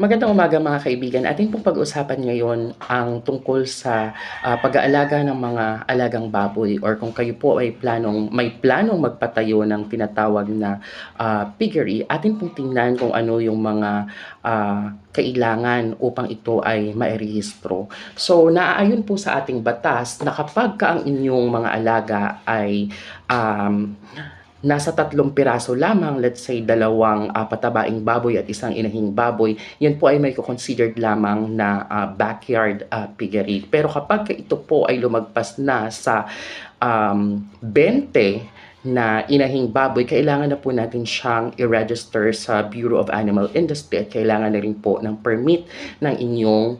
Magandang umaga mga kaibigan. Ating pong pag-usapan ngayon ang tungkol sa pag-aalaga ng mga alagang baboy or kung kayo po ay may planong magpatayo ng tinatawag na piggery, atin pong tingnan kung ano yung mga kailangan upang ito ay mairehistro. So naaayon po sa ating batas na kapag ka ang inyong mga alaga ay nasa 3 piraso lamang, let's say 2 patabaing baboy at isang inahing baboy, yan po ay may considered lamang na backyard piggery. Pero kapag ito po ay lumagpas na sa 20 na inahing baboy, kailangan na po natin siyang i-register sa Bureau of Animal Industry at kailangan na rin po ng permit ng inyong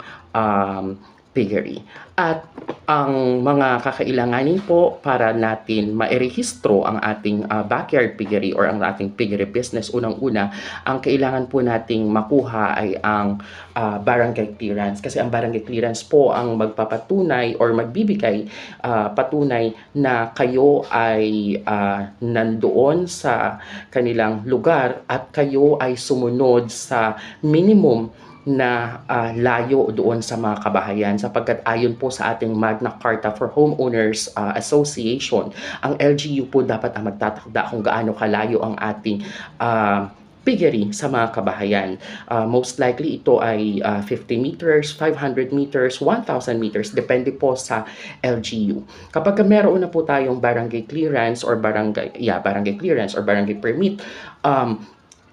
piggery. At ang mga kakailanganin po para natin mairehistro ang ating backyard piggery or ang ating piggery business, unang-una, ang kailangan po nating makuha ay ang barangay clearance. Kasi ang barangay clearance po ang magpapatunay or magbibigay patunay na kayo ay nandoon sa kanilang lugar at kayo ay sumunod sa minimum na layo doon sa mga kabahayan, sapagkat ayon po sa ating Magna Carta for Homeowners Association, ang LGU po dapat ang magtatakda kung gaano kalayo ang ating piggery sa mga kabahayan. Most likely ito ay 50 meters, 500 meters, 1,000 meters, depende po sa LGU. Kapag meron na po tayong barangay clearance or barangay clearance or barangay permit,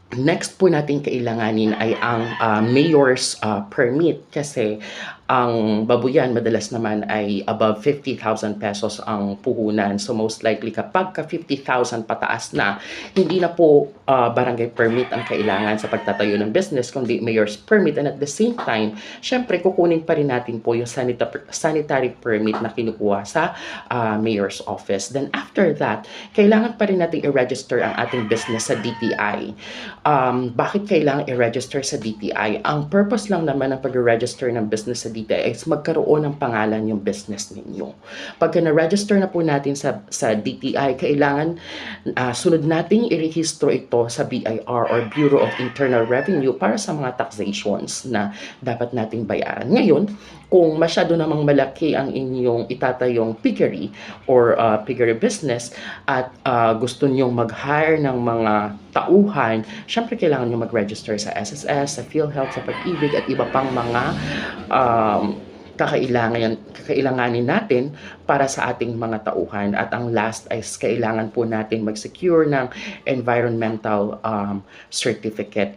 next po natin kailanganin ay ang mayor's permit, kasi ang babuyan madalas naman ay above 50,000 pesos ang puhunan. So most likely kapag ka 50,000 pataas na, hindi na po barangay permit ang kailangan sa pagtatayo ng business, kundi mayor's permit. And at the same time, syempre kukunin pa rin natin po yung sanitary permit na kinukuha sa mayor's office. Then after that, kailangan pa rin natin i-register ang ating business sa DTI. Bakit kailangan i-register sa DTI? Ang purpose lang naman ng pag-register ng business sa DTI is magkaroon ng pangalan yung business ninyo. Pagka na-register na po natin sa DTI, kailangan sunod nating i-rehistro ito sa BIR or Bureau of Internal Revenue para sa mga taxations na dapat nating bayaran. Ngayon, kung masyado namang malaki ang inyong itatayong piggery or piggery business at gusto nyong mag-hire ng mga tauhan, syempre kailangan nyo mag-register sa SSS, sa PhilHealth, sa Pag-ibig at iba pang mga kakailanganin natin para sa ating mga tauhan. At ang last is kailangan po natin mag-secure ng environmental certificate.